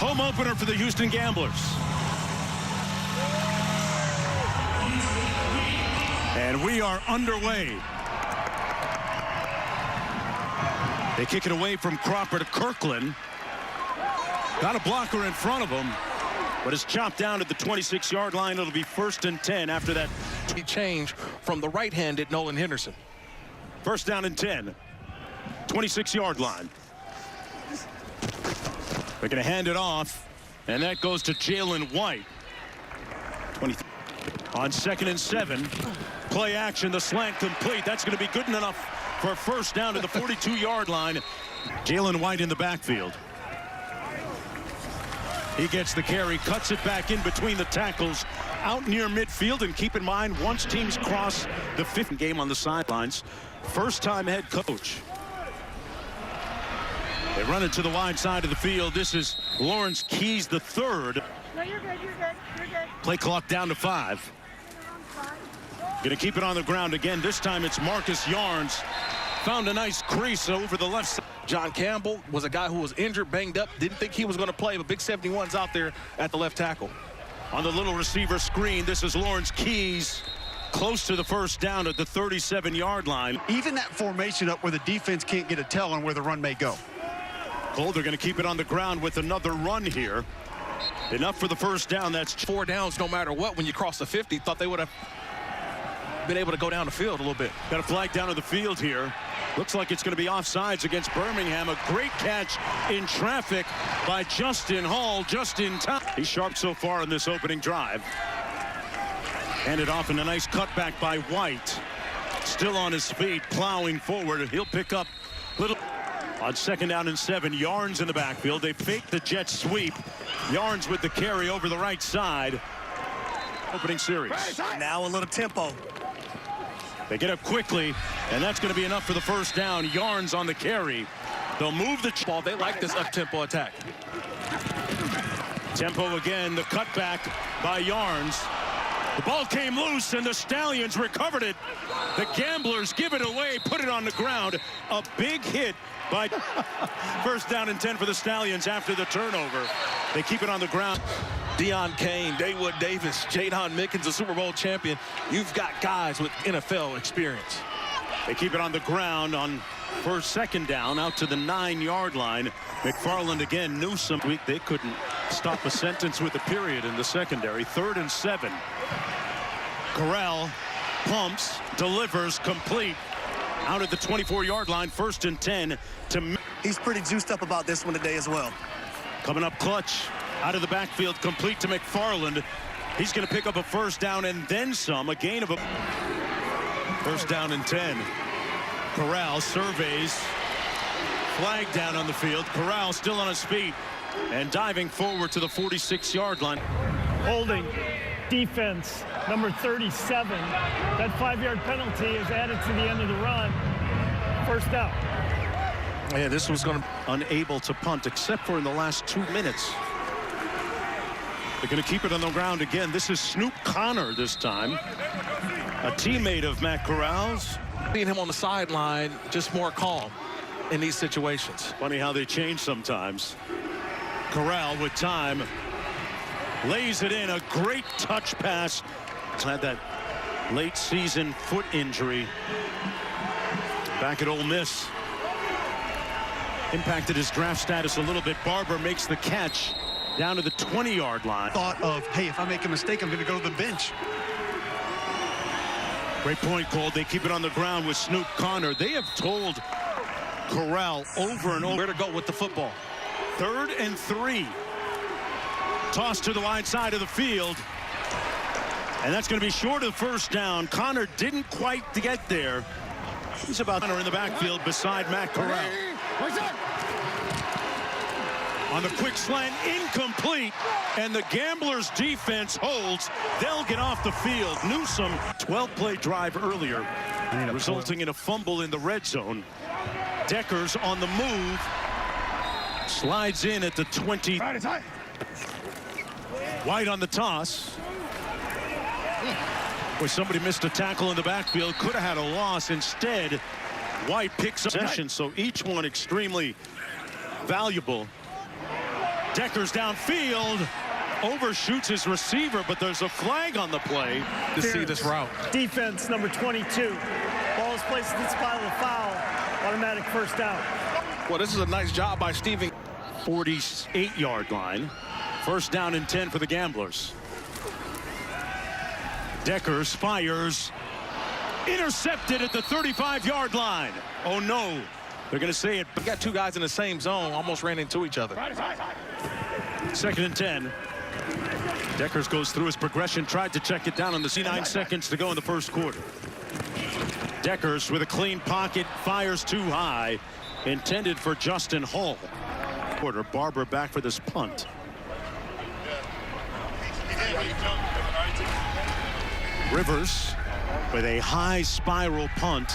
Home opener for the Houston Gamblers. And we are underway. They kick it away from Cropper to Kirkland. Got a blocker in front of him, but it's chopped down at the 26-yard line. It'll be 1st and 10 after that. He changed from the right-handed Nolan Henderson. 1st down and 10. 26-yard line. They're going to hand it off, and that goes to Jalen White. 23. On 2nd and 7. Play action, the slant complete. That's going to be good enough for a 1st down to the 42-yard line. Jalen White in the backfield. He gets the carry, cuts it back in between the tackles, out near midfield. And keep in mind, once teams cross the 5th game on the sidelines, first-time head coach. They run it to the wide side of the field. This is Lawrence Keys the third. No, you're good, you're good, you're good. Play clock down to 5. Gonna keep it on the ground again. This time it's Marcus Yarns. Found a nice crease over the left side. John Campbell was a guy who was injured, banged up, didn't think he was going to play, but big 71's out there at the left tackle. On the little receiver screen, this is Lawrence Keys, close to the 1st down at the 37-yard line. Even that formation up where the defense can't get a tell on where the run may go. They're going to keep it on the ground with another run here. Enough for the 1st down. That's 4 downs no matter what. When you cross the 50, thought they would have been able to go down the field a little bit. Got a flag down to the field here. Looks like it's going to be offsides against Birmingham. A great catch in traffic by Justin Hall just in time. He's sharp so far in this opening drive. Handed off in a nice cutback by White. Still on his feet, plowing forward. He'll pick up little. On 2nd down and 7, Yarns in the backfield. They fake the jet sweep. Yarns with the carry over the right side. Opening series. Now a little tempo. They get up quickly, and that's going to be enough for the 1st down. Yarns on the carry. They'll move the ball. They like this up-tempo attack. Tempo again, the cutback by Yarns. The ball came loose, and the Stallions recovered it. The Gamblers give it away, put it on the ground. A big hit by 1st down and 10 for the Stallions after the turnover. They keep it on the ground. Deion Kane, Daywood Davis, Jadon Mickens, a Super Bowl champion. You've got guys with NFL experience. They keep it on the ground on 2nd down out to the 9-yard line. McFarland again, Newsome. They couldn't stop a sentence with a period in the secondary. 3rd and 7. Corral pumps, delivers, complete. Out at the 24-yard line, 1st and 10 to. He's pretty juiced up about this one today as well. Coming up clutch. Out of the backfield, complete to McFarland. He's going to pick up a 1st down and then some. A gain of a 1st down and 10. Corral surveys. Flag down on the field. Corral still on his feet and diving forward to the 46-yard line. Holding defense number 37. That 5-yard penalty is added to the end of the run. 1st down. Yeah, this was going to unable to punt except for in the last 2 minutes. They're going to keep it on the ground again. This is Snoop Connor this time. A teammate of Matt Corral's. Seeing him on the sideline, just more calm in these situations. Funny how they change sometimes. Corral with time. Lays it in. A great touch pass. He's had that late season foot injury. Back at Ole Miss. Impacted his draft status a little bit. Barber makes the catch. Down to the 20-yard line. Thought of, hey, if I make a mistake, I'm going to go to the bench. Great point called. They keep it on the ground with Snoop Connor. They have told Corral over and over where to go with the football. 3rd and 3. Toss to the wide side of the field. And that's going to be short of the 1st down. Connor didn't quite get there. He's about Connor in the backfield beside Matt Corral. On the quick slant, incomplete, and the Gamblers defense holds. They'll get off the field. Newsome, 12-play drive earlier, resulting in a fumble in the red zone. Deckers on the move, slides in at the 20. White on the toss. Boy, somebody missed a tackle in the backfield. Could have had a loss. Instead, White picks up possession, so each one extremely valuable. Deckers downfield. Overshoots his receiver, but there's a flag on the play to see this route. Defense, number 22. Ball is placed in the spot of the foul. Automatic first down. Well, this is a nice job by Steven. 48-yard line. First down and 10 for the Gamblers. Deckers fires. Intercepted at the 35-yard line. Oh, no. They're going to say it. We got two guys in the same zone, almost ran into each other. Second and 10. Deckers goes through his progression, tried to check it down on the 9 seconds to go in the first quarter. Deckers with a clean pocket, fires too high, intended for Justin Hall. Quarter, Barber back for this punt. Rivers with a high spiral punt.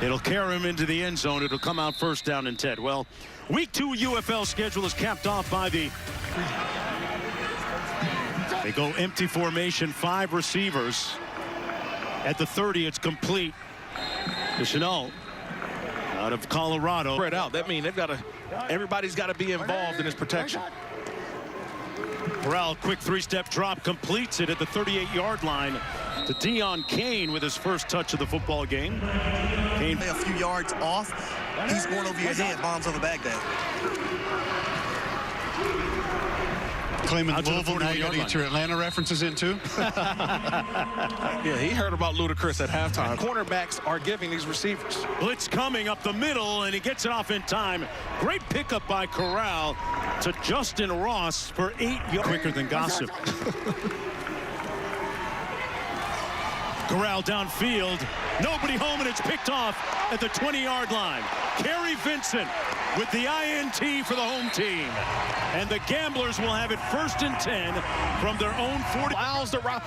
It'll carry him into the end zone. It'll come out first down and 10. Well, week 2 UFL schedule is capped off by the... They go empty formation, 5 receivers. At the 30, it's complete. Deschanel out of Colorado. Spread out. That means everybody's got to be involved in this protection. Corral, quick 3-step drop, completes it at the 38-yard line to Dion Kane with his first touch of the football game. Kane A few yards off. He's going over your head. Bombs over Baghdad. Claiming Out to the Louisville, now you got to 40-yard get your Atlanta references in too. Yeah, he heard about Ludacris at halftime. Cornerbacks are giving these receivers. blitz coming up the middle, and he gets it off in time. Great pickup by Corral to Justin Ross for 8 yards. Quicker than gossip. Corral downfield. Nobody home, and it's picked off at the 20-yard line. Kerry Vincent with the INT for the home team. And the Gamblers will have it first and 10 from their own 40. Allows the route.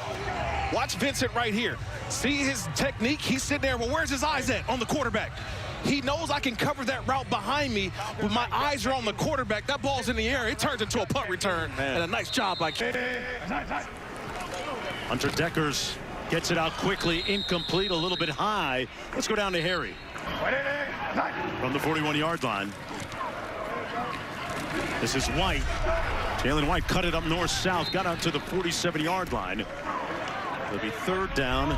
Watch Vincent right here. See his technique? He's sitting there. Well, where's his eyes at? On the quarterback. He knows I can cover that route behind me, but my eyes are on the quarterback. That ball's in the air. It turns into a punt return. And a nice job by Hunter Deckers gets it out quickly, incomplete, a little bit high. Let's go down to Harry from the 41-yard line. This is White. Jalen White cut it up north-south, got out to the 47-yard line. It'll be third down.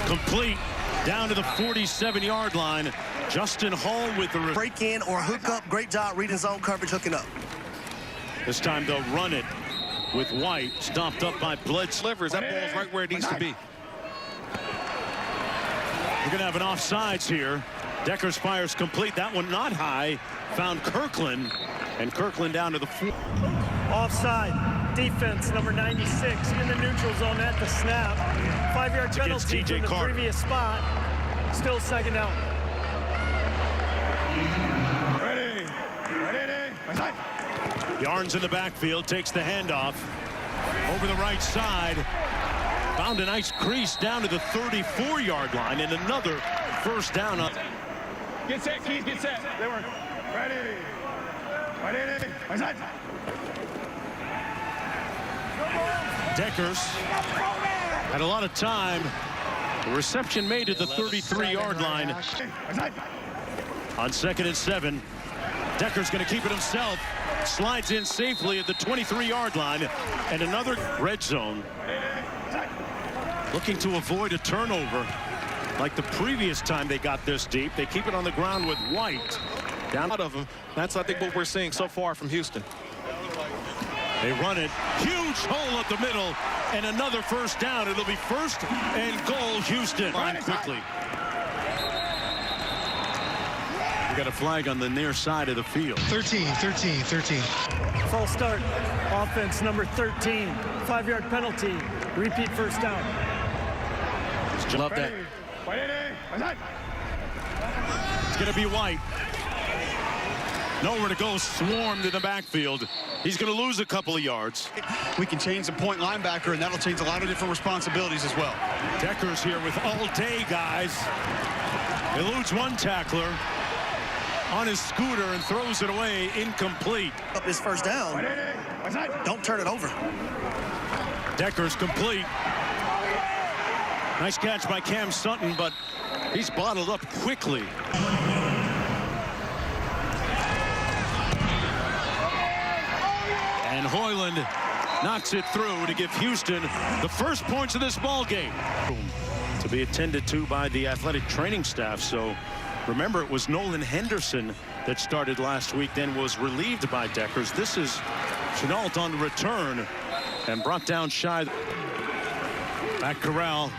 Complete down to the 47-yard line. Justin Hall with the Break in or hook up. Great job reading zone coverage, hooking up. This time they'll run it with White, stopped up by Bledsoe. Slivers. That ball's right where it needs to be. We're going to have an offsides here. Deckers fires complete. That one not high. Found Kirkland, and Kirkland down to the 4. Offside. Defense, number 96, in the neutral zone at the snap. 5-yard penalty from the previous spot. Still second down. Yarns in the backfield, takes the handoff. Over the right side. Found a nice crease down to the 34-yard line, and another first down. Up. Get set, Keith, get set. They work. Ready. Deckers had a lot of time. The reception made at the 33-yard line. On 2nd and 7. Deckers going to keep it himself. Slides in safely at the 23-yard line. And another red zone. Looking to avoid a turnover like the previous time they got this deep. They keep it on the ground with White. Down out of him. That's, I think, what we're seeing so far from Houston. They run it. Huge hole up the middle. And another first down. It'll be first and goal, Houston. Line quickly. We got a flag on the near side of the field. 13. False start. Offense, number 13. 5-yard penalty. Repeat first down. Love that. It's going to be White. Nowhere to go, swarmed in the backfield. He's going to lose a couple of yards. We can change the point linebacker, and that'll change a lot of different responsibilities as well. Deckers here with all day guys. Eludes one tackler on his scooter and throws it away, incomplete. Up his first down. Don't turn it over. Deckers complete. Nice catch by Cam Sutton, but he's bottled up quickly. And Hoyland knocks it through to give Houston the first points of this ball game. To be attended to by the athletic training staff. So remember, it was Nolan Henderson that started last week, then was relieved by Deckers. This is Chenault on the return and brought down shy. Matt Corral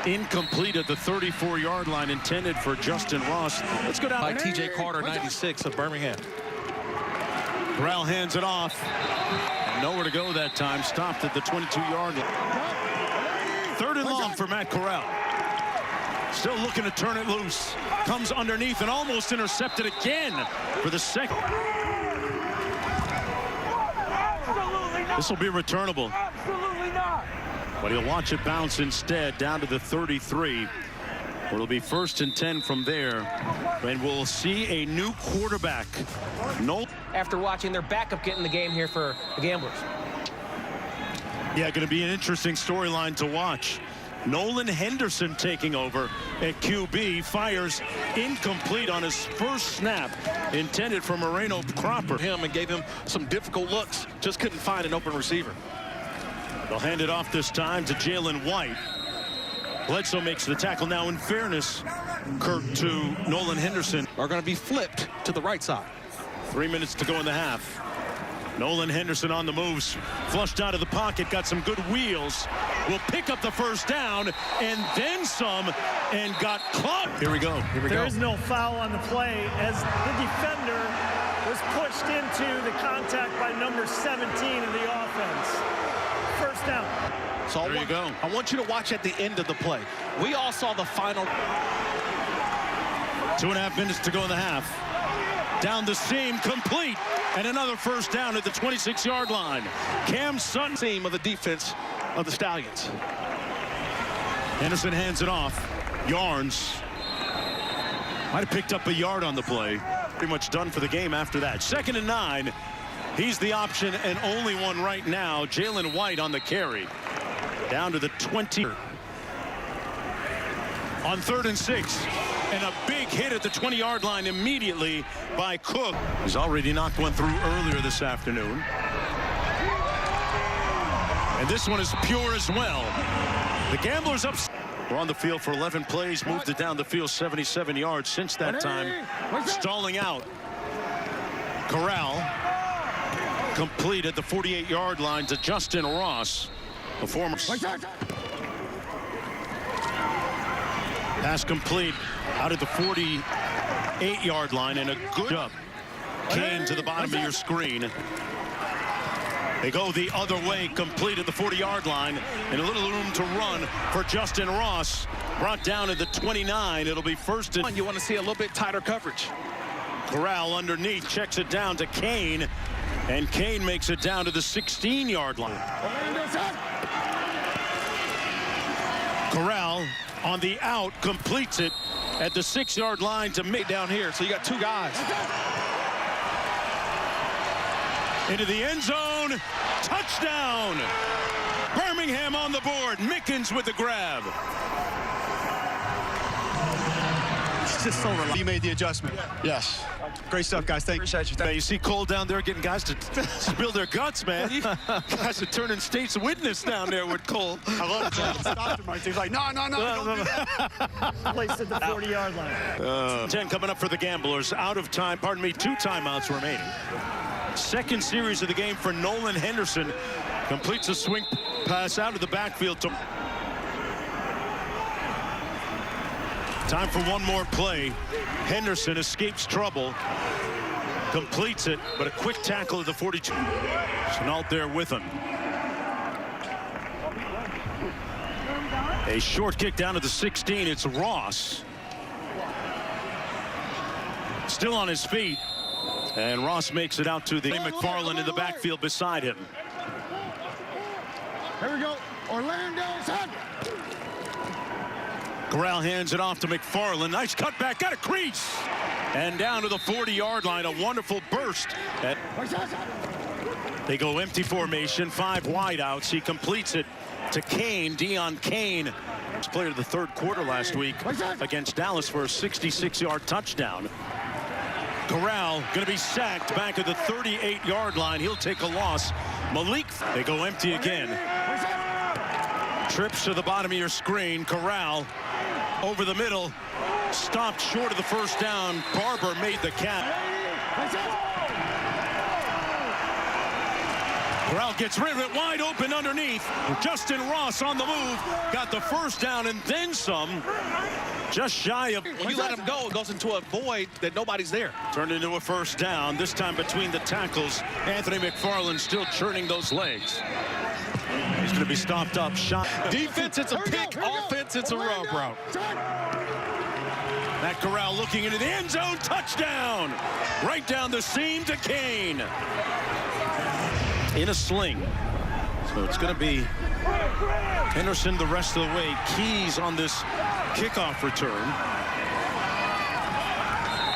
incomplete at the 34-yard line, intended for Justin Ross. Let's go down by T.J. Carter, 96 of Birmingham. Corral hands it off. And nowhere to go that time. Stopped at the 22-yard line. Third and long for Matt Corral. Still looking to turn it loose. Comes underneath and almost intercepted again for the second. This will be returnable. Absolutely not. But he'll watch it bounce instead down to the 33. It'll be 1st and 10 from there. And we'll see a new quarterback. No. After watching their backup get in the game here for the Gamblers. Yeah, going to be an interesting storyline to watch. Nolan Henderson taking over at QB, fires incomplete on his first snap, intended for Moreno Cropper. Him and gave him some difficult looks. Just couldn't find an open receiver. They'll hand it off this time to Jalen White. Bledsoe makes the tackle. Now, in fairness, Kirk, to Nolan Henderson, Are going to be flipped to the right side. 3 minutes to go in the half. Nolan Henderson on the moves, flushed out of the pocket, got some good wheels, will pick up the first down and then some, and got caught. Here we go. There is no foul on the play as the defender was pushed into the contact by number 17 of the offense. First down. So There you go. I want you to watch at the end of the play. We all saw the final. 2.5 minutes to go in the half. Down the seam, complete, and another first down at the 26-yard line. Cam Sutton. Team of the defense of the Stallions. Henderson hands it off. Yarns. Might have picked up a yard on the play. Pretty much done for the game after that. 2nd and 9. He's the option and only one right now. Jalen White on the carry. Down to the 20. On 3rd and 6. And a big hit at the 20-yard line immediately by Cook. He's already knocked one through earlier this afternoon. And this one is pure as well. The Gamblers up. We're on the field for 11 plays. Moved it down the field 77 yards since that time. Stalling out. Corral. Complete at the 48-yard line to Justin Ross, a former. Pass complete out at the 48-yard line, and a good job. Kane to the bottom of your screen. They go the other way, complete at the 40-yard line, and a little room to run for Justin Ross. Brought down at the 29. It'll be 1st and. You want to see a little bit tighter coverage. Corral underneath, checks it down to Kane, and Kane makes it down to the 16-yard line. Corral on the out, completes it at the 6-yard line to mid Down here, so you got two guys. into the end zone. Touchdown! Birmingham on the board. Mickens with the grab. It's just so reliable. He made the adjustment. Yes. Great stuff, guys. Thank you. Now, you see Cole down there getting guys to spill their guts, man. Guys are turning state's witness down there with Cole. I love it. Stopped him right there. He's like, no, don't do that. Placed at the 40-yard line. 10 coming up for the Gamblers. Out of time, pardon me, 2 timeouts remaining. Second series of the game for Nolan Henderson. Completes a swing pass out of the backfield to. Time for one more play. Henderson escapes trouble. Completes it, but a quick tackle at the 42. Chenault there with him. A short kick down to the 16. It's Ross. Still on his feet. And Ross makes it out to the McFarland in the backfield beside him. Here we go. Orlando's head. Corral hands it off to McFarland. Nice cutback, got a crease. And down to the 40-yard line, a wonderful burst. They go empty formation, 5 wideouts. He completes it to Kane, Deion Kane. Player of the third quarter last week against Dallas for a 66-yard touchdown. Corral going to be sacked back at the 38-yard line. He'll take a loss. Malik, they go empty again. Trips to the bottom of your screen. Corral over the middle. Stopped short of the first down. Barber made the catch. Corral gets rid of it, wide open underneath. Justin Ross on the move. Got the first down and then some. Just shy of. When you let him go, it goes into a void that nobody's there. Turned into a first down. This time between the tackles. Anthony McFarland still churning those legs. He's going to be stopped up. Shot. Defense, it's a pick. Offense, it's a rub route. Matt Corral looking into the end zone. Touchdown. Right down the seam to Kane. In a sling. So it's going to be Henderson the rest of the way. Keys on this kickoff return.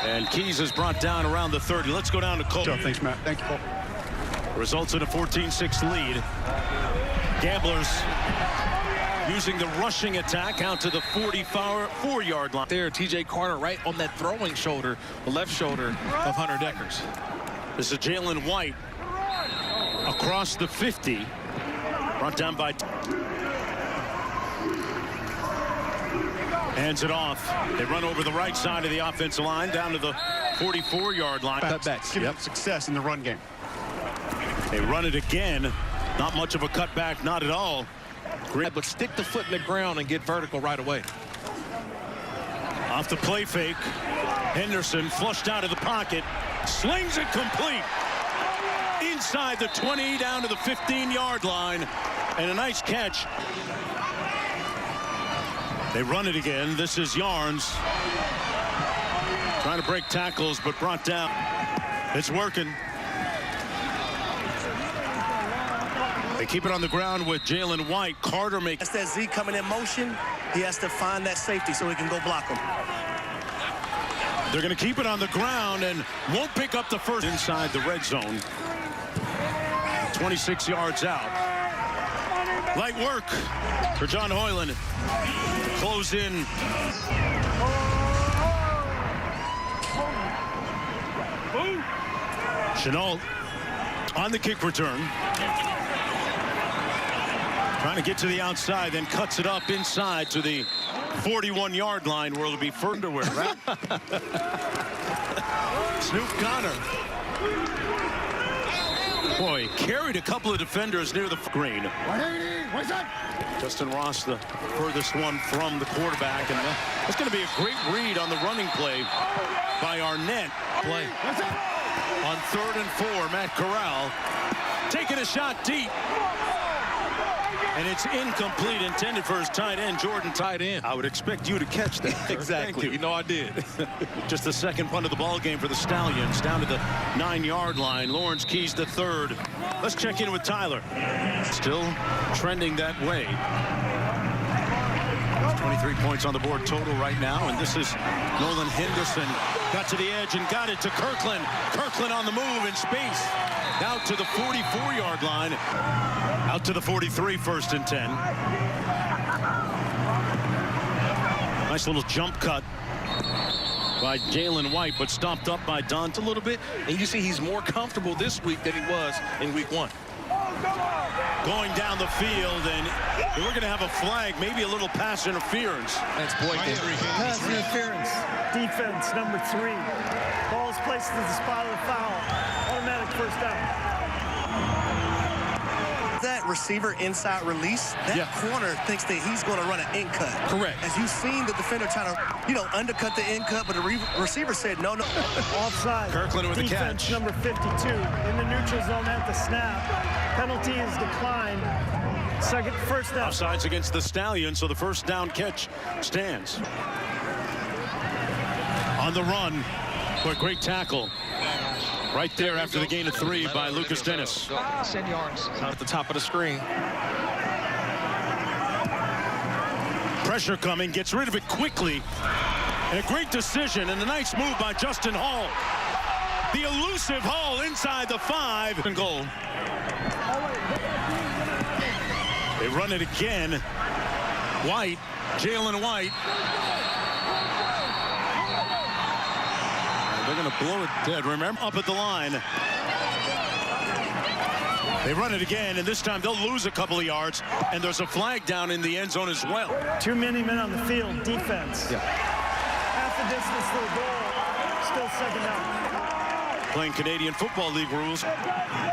And Keys is brought down around the 30. Let's go down to Cole. Thanks, Matt. Thank you, Paul. Results in a 14-6 lead. Gamblers using the rushing attack out to the 44-yard line. There, T.J. Carter right on that throwing shoulder, the left shoulder of Hunter Deckers. This is Jalen White across the 50. Brought down by. Hands it off. They run over the right side of the offensive line down to the 44-yard line. Cutbacks. Give them success in the run game. They run it again. Not much of a cutback, not at all. Great, but stick the foot in the ground and get vertical right away. Off the play fake. Henderson flushed out of the pocket. Slings it complete. Inside the 20 down to the 15-yard line. And a nice catch. They run it again. This is Yarns. Trying to break tackles, but brought down. It's working. They keep it on the ground with Jalen White. Carter makes. That's that Z coming in motion. He has to find that safety so he can go block him. They're going to keep it on the ground and won't pick up the first inside the red zone. 26 yards out. Light work for John Hoyland. Close in. Chenault on the kick return. Trying to get to the outside, then cuts it up inside to the 41-yard line where it'll be further wear, right? Snoop Connor. Boy, carried a couple of defenders near the green. Justin Ross, the furthest one from the quarterback. And that's going to be a great read on the running play by Arnett. Play. On 3rd and 4, Matt Corral taking a shot deep. And it's incomplete, intended for his tight end, Jordan. Tight end. I would expect you to catch that. Exactly. You know I did. Just the second punt of the ball game for the Stallions, down to the 9-yard line. Lawrence Keys to 3rd. Let's check in with Tyler. Still trending that way. 23 points on the board total right now, and this is Nolan Henderson. Got to the edge and got it to Kirkland. Kirkland on the move in space. Out to the 44-yard line. Out to the 43, 1st and 10. Nice little jump cut by Jalen White, but stopped up by Dante a little bit. And you see he's more comfortable this week than he was in week 1. Going down the field, and we're going to have a flag, maybe a little pass interference. That's Blake. Pass interference. Defense, number 3. Ball's placed at the spot of the foul. Automatic first down. That receiver inside release, that corner thinks that he's going to run an in cut. Correct. As you've seen the defender try to, undercut the in cut, but the receiver said no. Offside. Kirkland with the Defense, catch. number 52. In the neutral zone at the snap. Penalty is declined. First down. Offsides against the Stallions, so the first down catch stands. On the run. Boy, great tackle. Right there after the gain of 3 by Lucas Dennis. Send Yarns. At the top of the screen. Pressure coming, gets rid of it quickly. And a great decision and a nice move by Justin Hall. The elusive Hall inside the 5 and goal. They run it again. White Jalen White. And they're going to blow it dead. Remember, up at the line. They run it again, and this time they'll lose a couple of yards, and there's a flag down in the end zone as well. Too many men on the field, defense. Yeah. Half the distance to the goal, still second down. Playing Canadian Football League rules.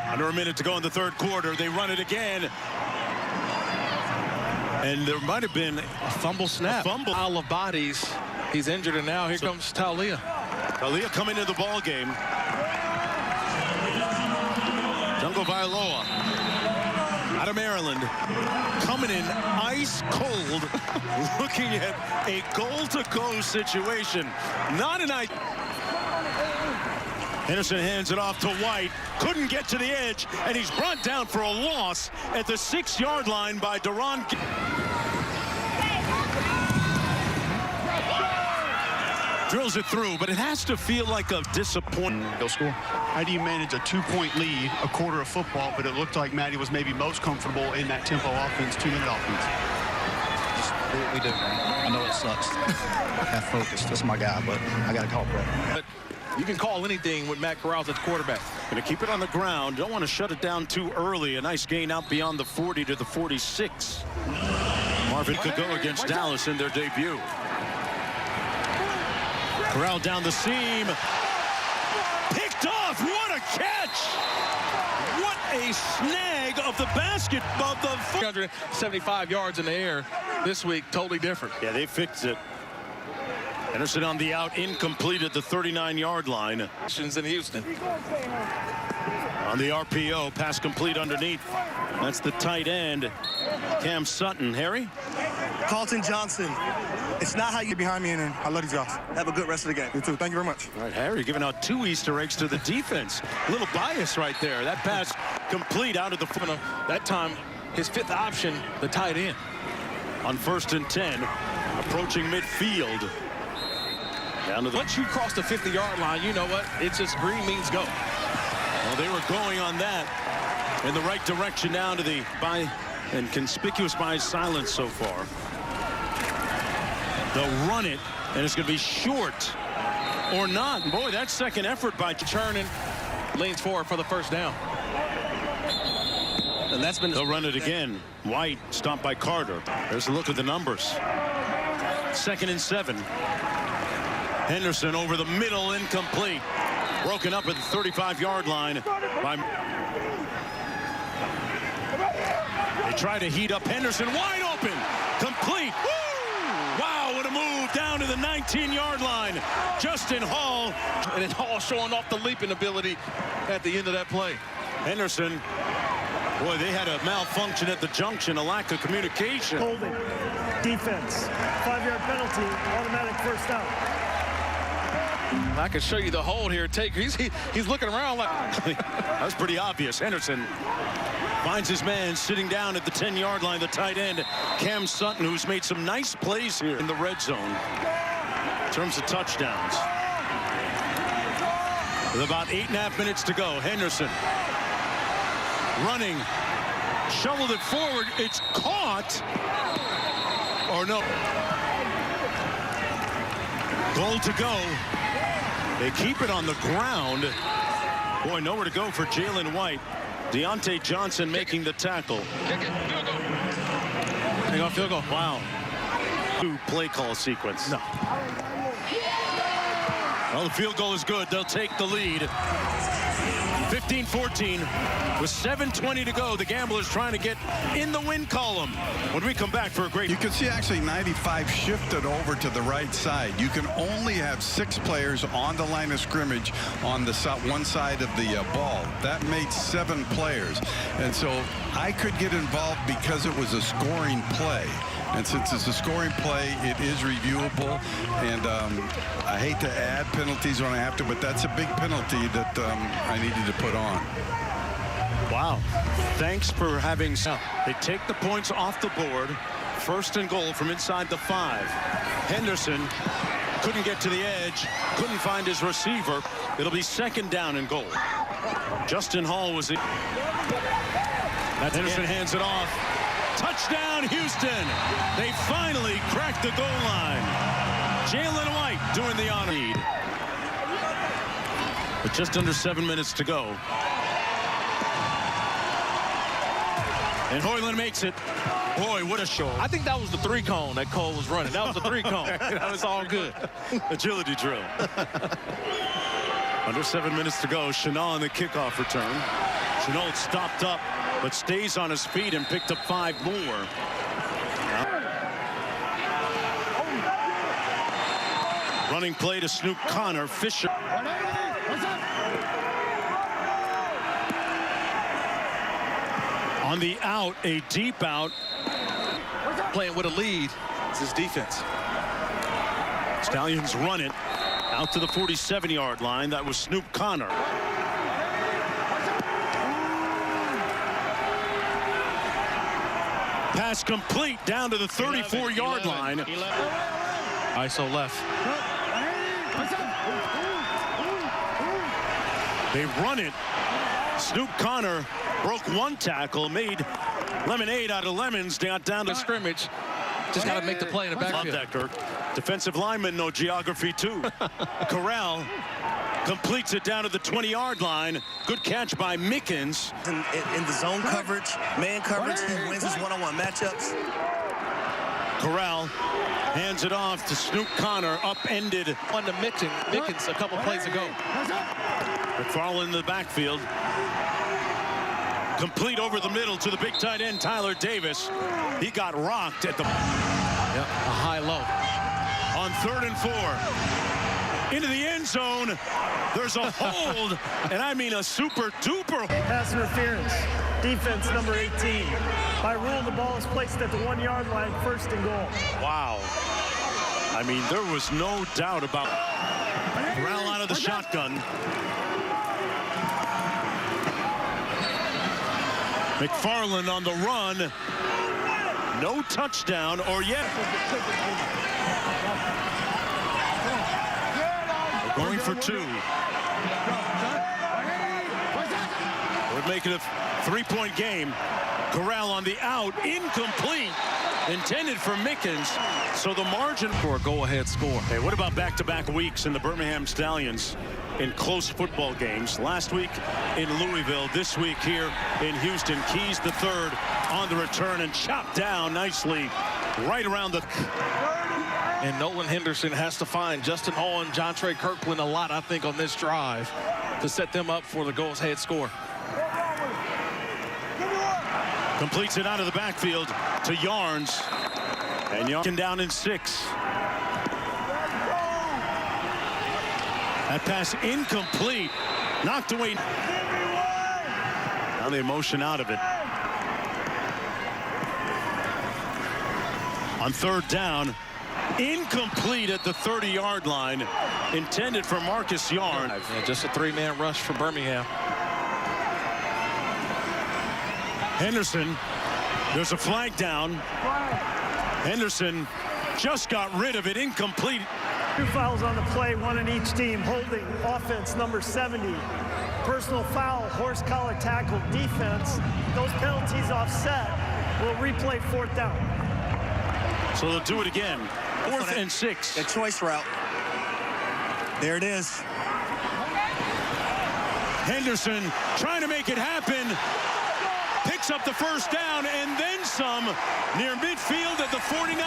Under a minute to go in the third quarter. They run it again. And there might have been A fumble snap. A fumble. Pile of bodies. He's injured, and now here comes Talia. Talia coming into the ball game. Jungle Vailoa out of Maryland, coming in ice cold, looking at a goal-to-go situation. Not an idea. Henderson hands it off to White. Couldn't get to the edge, and he's brought down for a loss at the 6-yard line by Duran. Drills it through, but it has to feel like a disappointment. They'll score. How do you manage a 2-point lead, a quarter of football, but it looked like Matty was maybe most comfortable in that tempo offense, 2-minute offense? Just do what we do, man. I know it sucks. Have focus. That's my guy, but I got to call play. But you can call anything with Matt Corrals at the quarterback. Going to keep it on the ground. Don't want to shut it down too early. A nice gain out beyond the 40 to the 46. Marvin could go against Dallas in their debut. Corral down the seam. Picked off. What a catch. What a snag of the basket of the 375 yards in the air this week. Totally different. Yeah, they fixed it. Henderson on the out, incomplete at the 39-yard line. In Houston. On the RPO, pass complete underneath. That's the tight end, Cam Sutton. Harry? Carlton Johnson. It's not how you get behind me, and I love you guys. Have a good rest of the game. You too. Thank you very much. All right, Harry giving out 2 Easter eggs to the defense. A little bias right there. That pass complete out of the front. That time, his 5th option, the tight end. On 1st and 10, approaching midfield. Down to the... Once you cross the 50-yard line, you know what? It's just green means go. Well, they were going on that in the right direction down to the and conspicuous by silence so far. They'll run it, and it's going to be short or not. Boy, that second effort by Chernin leans forward for the first down. And that's been. They'll run it again. White stopped by Carter. There's a look at the numbers. 2nd and 7. Henderson over the middle, incomplete. Broken up at the 35-yard line by... They try to heat up Henderson. Wide open. Complete. Woo! Wow, what a move down to the 19-yard line. Justin Hall. And it's Hall showing off the leaping ability at the end of that play. Henderson. Boy, they had a malfunction at the junction, a lack of communication. Holding. Defense. 5-yard penalty. Automatic first down. I can show you the hold here. He's looking around like... That was pretty obvious. Henderson finds his man sitting down at the 10-yard line, the tight end, Cam Sutton, who's made some nice plays here in the red zone in terms of touchdowns. With about 8.5 minutes to go, Henderson running, shoveled it forward. It's caught. Or no. Goal to go. They keep it on the ground. Boy, nowhere to go for Jalen White. Deontay Johnson making the tackle. Hang on, field goal. Wow. Play call sequence. No. Well, the field goal is good. They'll take the lead. 15-14 with 7:20 to go. The Gamblers trying to get in the win column. When we come back for a great... You can see actually 95 shifted over to the right side. You can only have 6 players on the line of scrimmage on the one side of the ball. That made 7 players. And so I could get involved because it was a scoring play. And since it's a scoring play, it is reviewable. And I hate to add penalties when I have to, but that's a big penalty that I needed to put on. Wow. Thanks for having... They take the points off the board. 1st and goal from inside the 5. Henderson couldn't get to the edge, couldn't find his receiver. It'll be 2nd down and goal. Justin Hall was in. Henderson hands it off. Touchdown, Houston. They finally cracked the goal line. Jalen White doing the honor. With just under 7 minutes to go. And Hoyland makes it. Boy, what a show. I think that was the 3-cone that Cole was running. That was the 3-cone. That was all good. Agility drill. Under 7 minutes to go. Chenal on the kickoff return. Chenal stopped up, but stays on his feet and picked up 5 more. Running play to Snoop Connor. Fisher. On the out, a deep out. Playing with a lead. It's his defense. Stallions run it out to the 47-yard line. That was Snoop Connor. Pass complete down to the 34-yard line. ISO left. They run it. Snoop Connor broke 1 tackle, made lemonade out of lemons. They got down to Scrimmage. Just got to make the play in the backfield. Love that, Kirk. Defensive lineman, no geography, too. Corral completes it down to the 20-yard line. Good catch by Mickens. In the zone coverage, man coverage, he wins his one-on-one matchups. Corral hands it off to Snoop Connor, upended. On to Mickens a couple plays ago. McFarland in the backfield. Complete over the middle to the big tight end, Tyler Davis. He got rocked at the... Yep, a high-low. On 3rd and 4. Into the end zone. There's a hold, and I mean a super-duper... Pass interference. Defense number 18. By rule, the ball is placed at the 1-yard line, 1st and goal. Wow. I mean, there was no doubt about... Corral out of the shotgun. McFarland on the run. No touchdown or yet. Going for 2. Would make it a 3-point game. Corral on the out, incomplete. Intended for Mickens, so the margin for a go-ahead score. Hey, what about back-to-back weeks in the Birmingham Stallions in close football games? Last week in Louisville, this week here in Houston. Keys the 3rd on the return and chopped down nicely right around the... And Nolan Henderson has to find Justin Hall and John Trey Kirkland a lot, I think, on this drive to set them up for the go-ahead score. Completes it out of the backfield to Yarns. And Yarns down in 6. That pass incomplete. Knocked away. Now the emotion out of it. On 3rd down. Incomplete at the 30-yard line. Intended for Marcus Yarn. Yeah, just a 3-man rush for Birmingham. Henderson, there's a flag down. Henderson just got rid of it, incomplete. 2 fouls on the play, 1 in each team. Holding, offense number 70. Personal foul, horse collar tackle, defense. Those penalties offset. We'll replay 4th down. So they'll do it again. 4th and 6. The choice route. There it is. Henderson trying to make it happen. Picks up the 1st down and then some near midfield at the 49.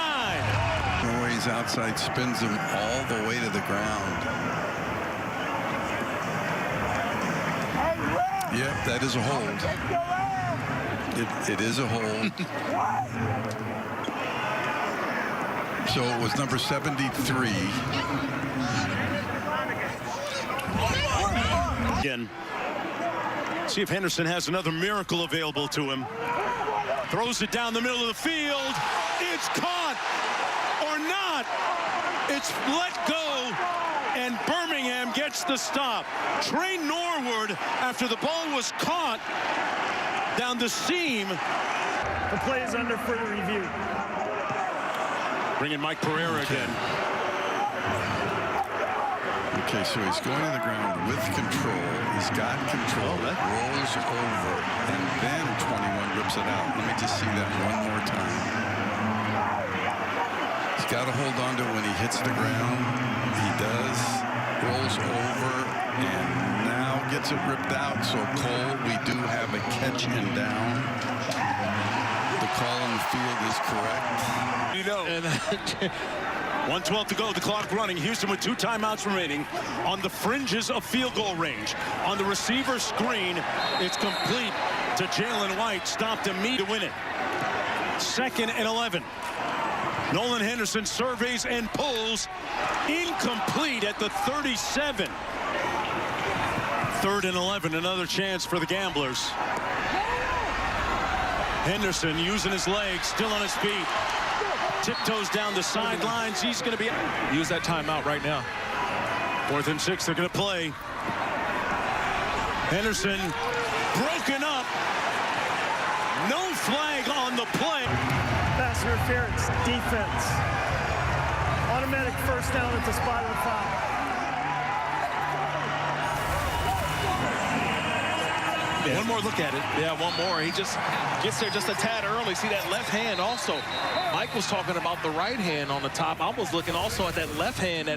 Noise outside spins him all the way to the ground. Yep, that is a hold. It is a hold. So it was number 73. Again. See if Henderson has another miracle available to him. Throws it down the middle of the field. It's caught or not. It's let go, and Birmingham gets the stop. Trey Norwood, after the ball was caught down the seam. The play is under further review. Bringing Mike Pereira again. Okay, so he's going to the ground with control. He's got control. Rolls over, and then 21 rips it out. Let me just see that one more time. He's got to hold on to it when he hits the ground. He does. Rolls over, and now gets it ripped out. So Cole, we do have a catch and down. The call on the field is correct. You know. 1:12 to go, the clock running. Houston with 2 timeouts remaining on the fringes of field goal range. On the receiver screen, it's complete to Jalen White. Stopped immediately to win it. 2nd and 11. Nolan Henderson surveys and pulls. Incomplete at the 37. 3rd and 11, another chance for the Gamblers. Henderson using his legs, still on his feet. Tiptoes down the sidelines. He's going to be use that timeout right now. 4th and 6. They're going to play. Henderson broken up. No flag on the play. Pass interference, defense. Automatic first down at the spot of the foul. One more look at it. Yeah, one more. He just gets there just a tad early. See that left hand also. Mike was talking about the right hand on the top. I was looking also at that left hand.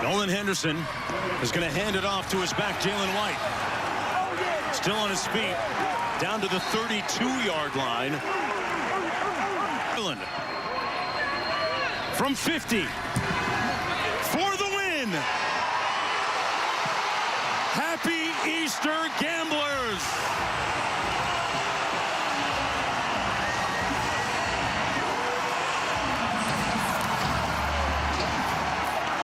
Nolan Henderson is going to hand it off to his back, Jalen White. Still on his feet, down to the 32-yard line. From 50 for the win. Happy Easter, Gamblers!